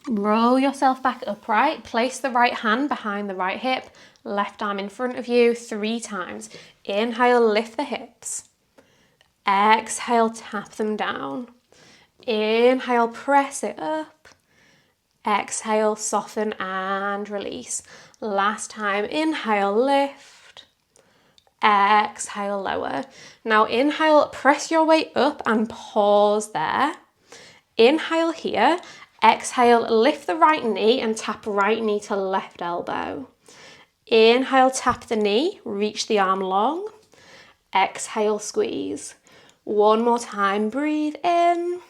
Roll yourself back upright, place the right hand behind the right hip, left arm in front of you 3 times. Inhale, lift the hips. Exhale, tap them down. Inhale, press it up. Exhale, soften and release. Last time, inhale, lift. Exhale, lower. Now inhale, press your way up and pause there. Inhale here. Exhale, lift the right knee and tap right knee to left elbow. Inhale, tap the knee, reach the arm long. Exhale, squeeze. One more time, breathe in.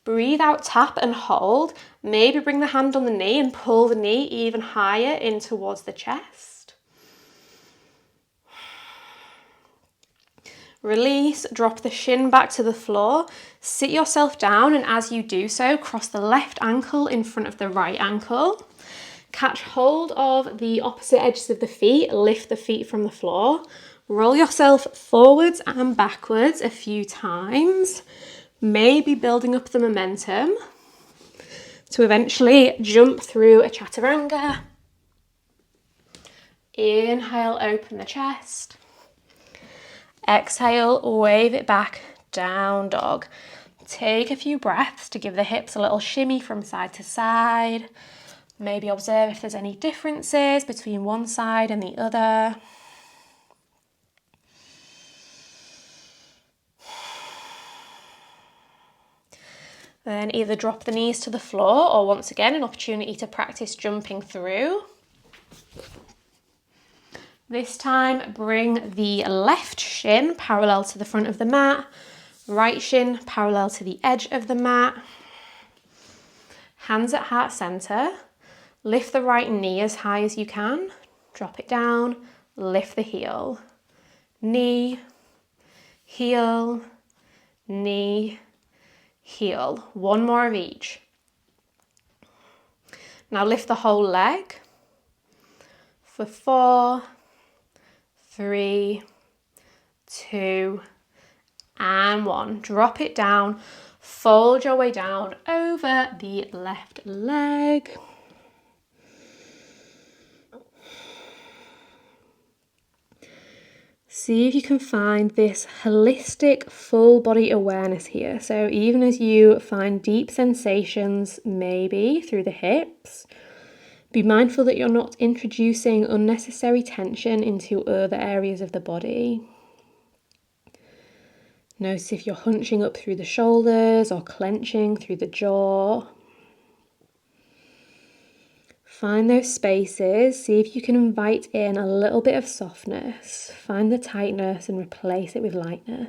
Breathe out, tap and hold. Maybe bring the hand on the knee and pull the knee even higher in towards the chest. Release, drop the shin back to the floor, sit yourself down, and as you do so, cross the left ankle in front of the right ankle. Catch hold of the opposite edges of the feet, lift the feet from the floor. Roll yourself forwards and backwards a few times, maybe building up the momentum to eventually jump through a chaturanga. Inhale, open the chest. Exhale, wave it back, down dog. Take a few breaths to give the hips a little shimmy from side to side. Maybe observe if there's any differences between one side and the other. Then either drop the knees to the floor or once again, an opportunity to practice jumping through. This time, bring the left shin parallel to the front of the mat, right shin parallel to the edge of the mat. Hands at heart center. Lift the right knee as high as you can. Drop it down, lift the heel. Knee, heel, knee, heel. One more of each. Now lift the whole leg for 4, 3, 2, and 1. Drop it down, fold your way down over the left leg. See if you can find this holistic full body awareness here. So even as you find deep sensations, maybe through the hips, be mindful that you're not introducing unnecessary tension into other areas of the body. Notice if you're hunching up through the shoulders or clenching through the jaw. Find those spaces. See if you can invite in a little bit of softness. Find the tightness and replace it with lightness.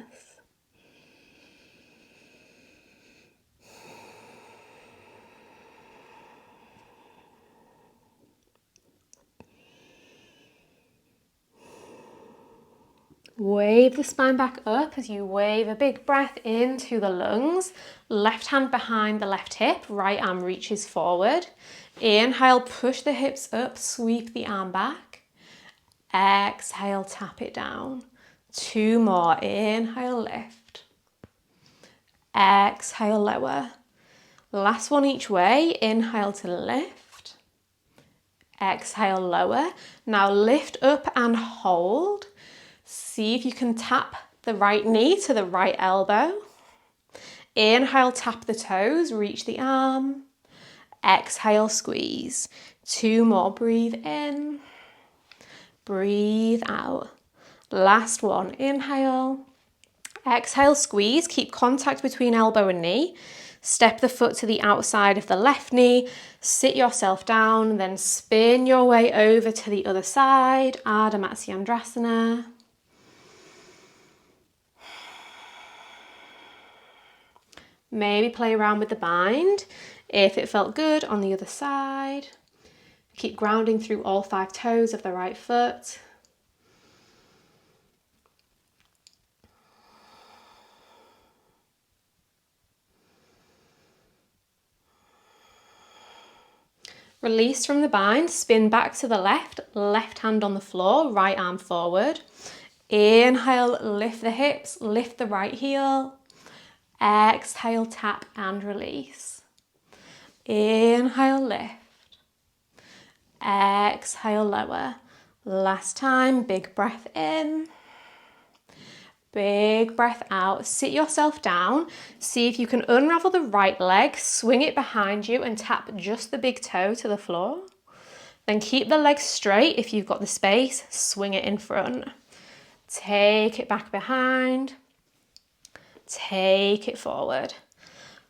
Wave the spine back up as you wave a big breath into the lungs. Left hand behind the left hip, right arm reaches forward. Inhale, push the hips up, sweep the arm back. Exhale, tap it down. 2 more. Inhale, lift. Exhale, lower. Last one each way. Inhale to lift. Exhale, lower. Now lift up and hold. See if you can tap the right knee to the right elbow. Inhale, tap the toes, reach the arm. Exhale, squeeze. 2 more. Breathe in. Breathe out. Last one. Inhale. Exhale, squeeze. Keep contact between elbow and knee. Step the foot to the outside of the left knee. Sit yourself down, then spin your way over to the other side. Ardha Matsyendrasana. Maybe play around with the bind if it felt good on the other side. Keep grounding through all 5 toes of the right foot. Release from the bind, spin back to the left, left hand on the floor, right arm forward. Inhale, lift the hips, lift the right heel. Exhale, tap and release. Inhale, lift. Exhale, lower. Last time, big breath in. Big breath out. Sit yourself down. See if you can unravel the right leg, swing it behind you and tap just the big toe to the floor. Then keep the leg straight if you've got the space, swing it in front. Take it back behind. Take it forward.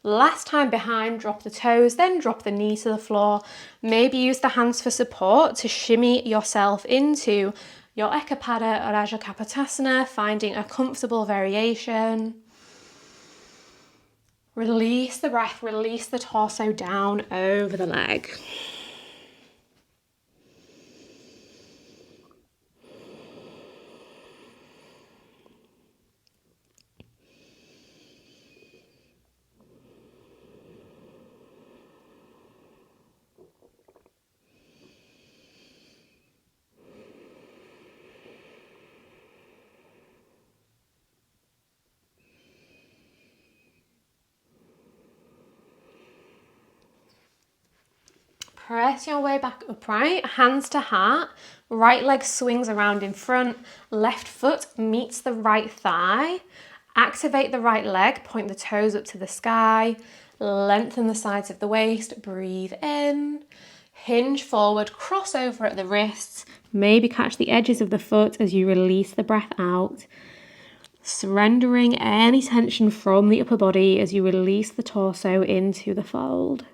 Last time behind, drop the toes, then drop the knee to the floor. Maybe use the hands for support to shimmy yourself into your Ekapada or Rajakapotasana, finding a comfortable variation. Release the breath, release the torso down over the leg. Press your way back upright, hands to heart, right leg swings around in front, left foot meets the right thigh. Activate the right leg, point the toes up to the sky, lengthen the sides of the waist, breathe in, hinge forward, cross over at the wrists, maybe catch the edges of the foot as you release the breath out. Surrendering any tension from the upper body as you release the torso into the fold.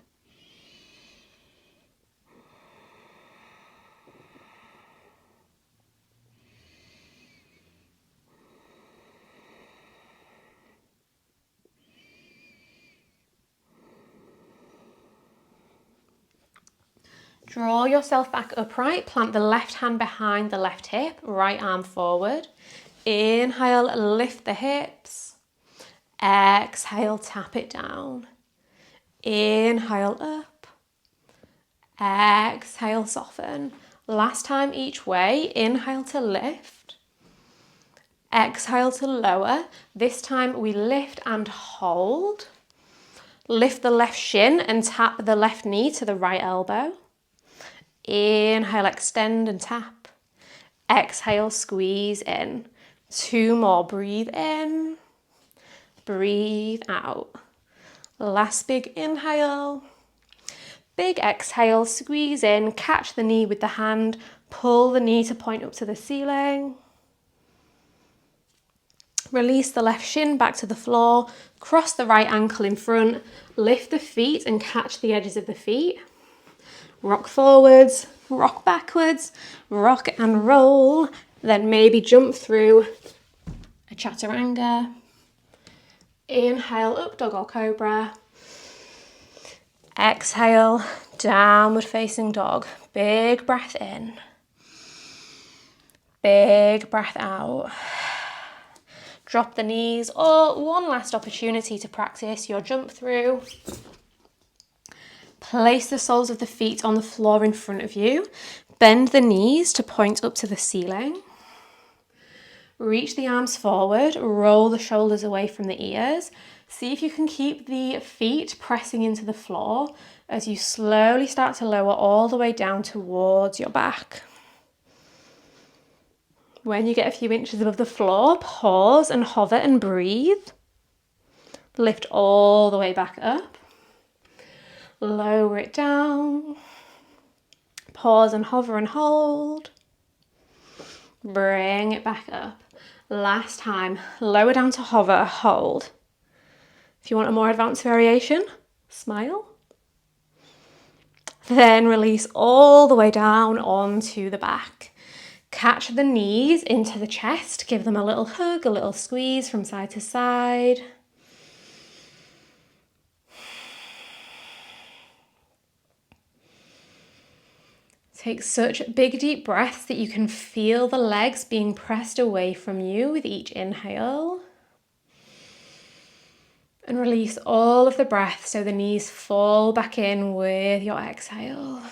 Draw yourself back upright, plant the left hand behind the left hip, right arm forward. Inhale, lift the hips. Exhale, tap it down. Inhale, up. Exhale, soften. Last time each way, inhale to lift. Exhale to lower. This time we lift and hold. Lift the left shin and tap the left knee to the right elbow. Inhale, extend and tap. Exhale, squeeze in. 2 more. Breathe in. Breathe out. Last big inhale. Big exhale, squeeze in. Catch the knee with the hand. Pull the knee to point up to the ceiling. Release the left shin back to the floor, cross the right ankle in front, lift the feet and catch the edges of the feet. Rock forwards, rock backwards, rock and roll, then maybe jump through a chaturanga. Inhale, up dog or cobra. Exhale, downward facing dog. Big breath in. Big breath out. Drop the knees, or one last opportunity to practice your jump through. Place the soles of the feet on the floor in front of you. Bend the knees to point up to the ceiling. Reach the arms forward, roll the shoulders away from the ears. See if you can keep the feet pressing into the floor as you slowly start to lower all the way down towards your back. When you get a few inches above the floor, pause and hover and breathe. Lift all the way back up. Lower it down. Pause and hover and hold. Bring it back up. Last time, lower down to hover, hold. If you want a more advanced variation, smile. Then release all the way down onto the back. Catch the knees into the chest, give them a little hug, a little squeeze from side to side. Take such big deep breaths that you can feel the legs being pressed away from you with each inhale. And release all of the breath so the knees fall back in with your exhale.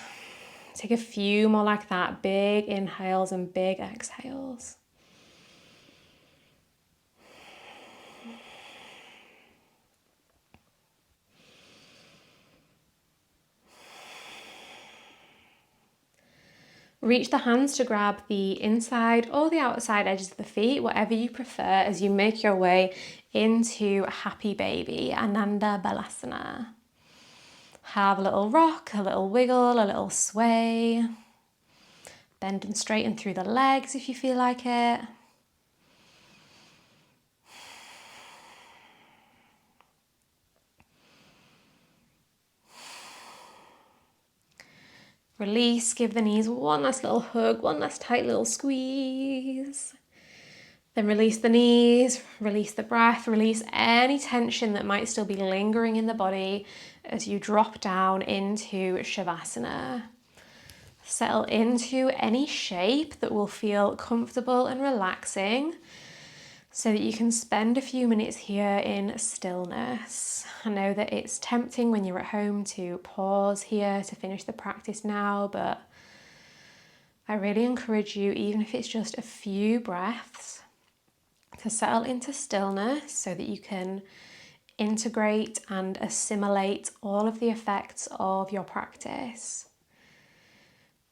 Take a few more like that, big inhales and big exhales. Reach the hands to grab the inside or the outside edges of the feet, whatever you prefer, as you make your way into Happy Baby, Ananda Balasana. Have a little rock, a little wiggle, a little sway. Bend and straighten through the legs if you feel like it. Release, give the knees one last little hug, one last tight little squeeze. Then release the knees, release the breath, release any tension that might still be lingering in the body as you drop down into Shavasana. Settle into any shape that will feel comfortable and relaxing so that you can spend a few minutes here in stillness. I know that it's tempting when you're at home to pause here to finish the practice now, but I really encourage you, even if it's just a few breaths, to settle into stillness so that you can integrate and assimilate all of the effects of your practice.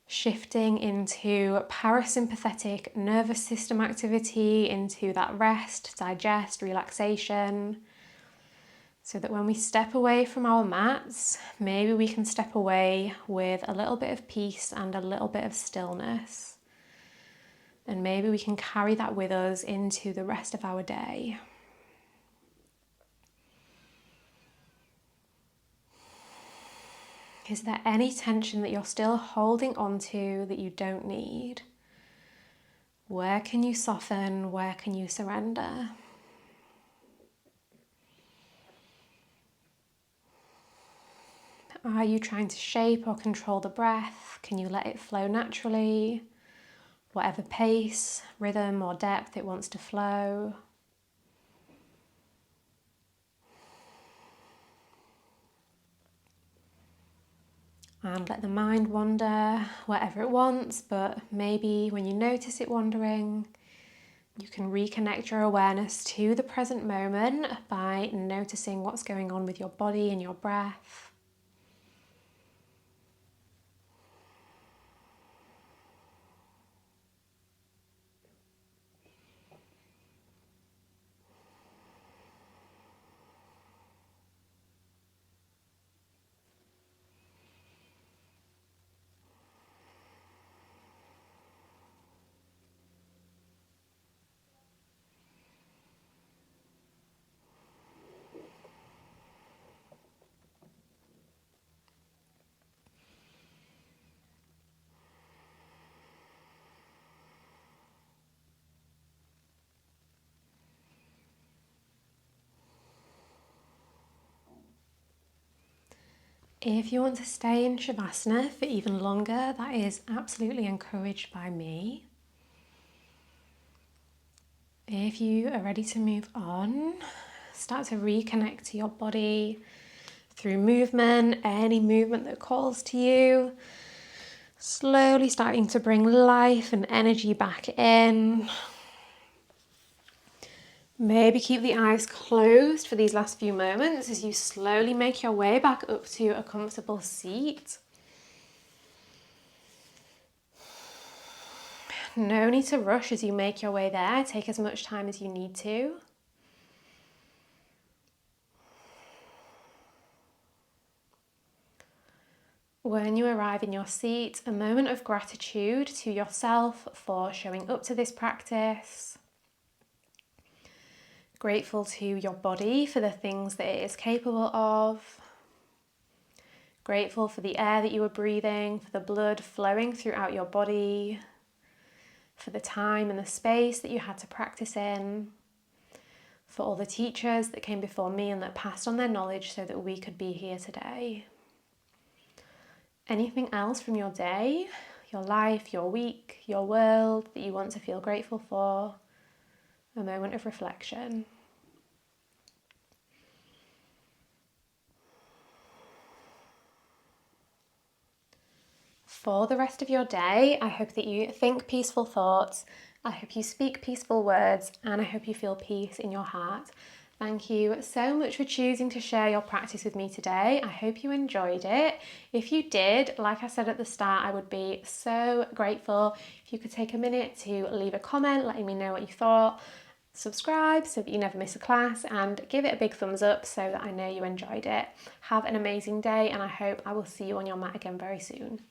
Shifting into parasympathetic nervous system activity, into that rest, digest, relaxation, so that when we step away from our mats, maybe we can step away with a little bit of peace and a little bit of stillness. And maybe we can carry that with us into the rest of our day. Is there any tension that you're still holding onto that you don't need? Where can you soften? Where can you surrender? Are you trying to shape or control the breath? Can you let it flow naturally? Whatever pace, rhythm or depth it wants to flow. And let the mind wander wherever it wants, but maybe when you notice it wandering, you can reconnect your awareness to the present moment by noticing what's going on with your body and your breath. If you want to stay in Shavasana for even longer, that is absolutely encouraged by me. If you are ready to move on, start to reconnect to your body through movement, any movement that calls to you. Slowly starting to bring life and energy back in. Maybe keep the eyes closed for these last few moments as you slowly make your way back up to a comfortable seat. No need to rush as you make your way there. Take as much time as you need to. When you arrive in your seat, a moment of gratitude to yourself for showing up to this practice. Grateful to your body for the things that it is capable of. Grateful for the air that you are breathing, for the blood flowing throughout your body, for the time and the space that you had to practice in, for all the teachers that came before me and that passed on their knowledge so that we could be here today. Anything else from your day, your life, your week, your world that you want to feel grateful for? A moment of reflection. For the rest of your day, I hope that you think peaceful thoughts, I hope you speak peaceful words, and I hope you feel peace in your heart. Thank you so much for choosing to share your practice with me today. I hope you enjoyed it. If you did, like I said at the start, I would be so grateful if you could take a minute to leave a comment letting me know what you thought. Subscribe so that you never miss a class, and give it a big thumbs up so that I know you enjoyed it. Have an amazing day, and I hope I will see you on your mat again very soon.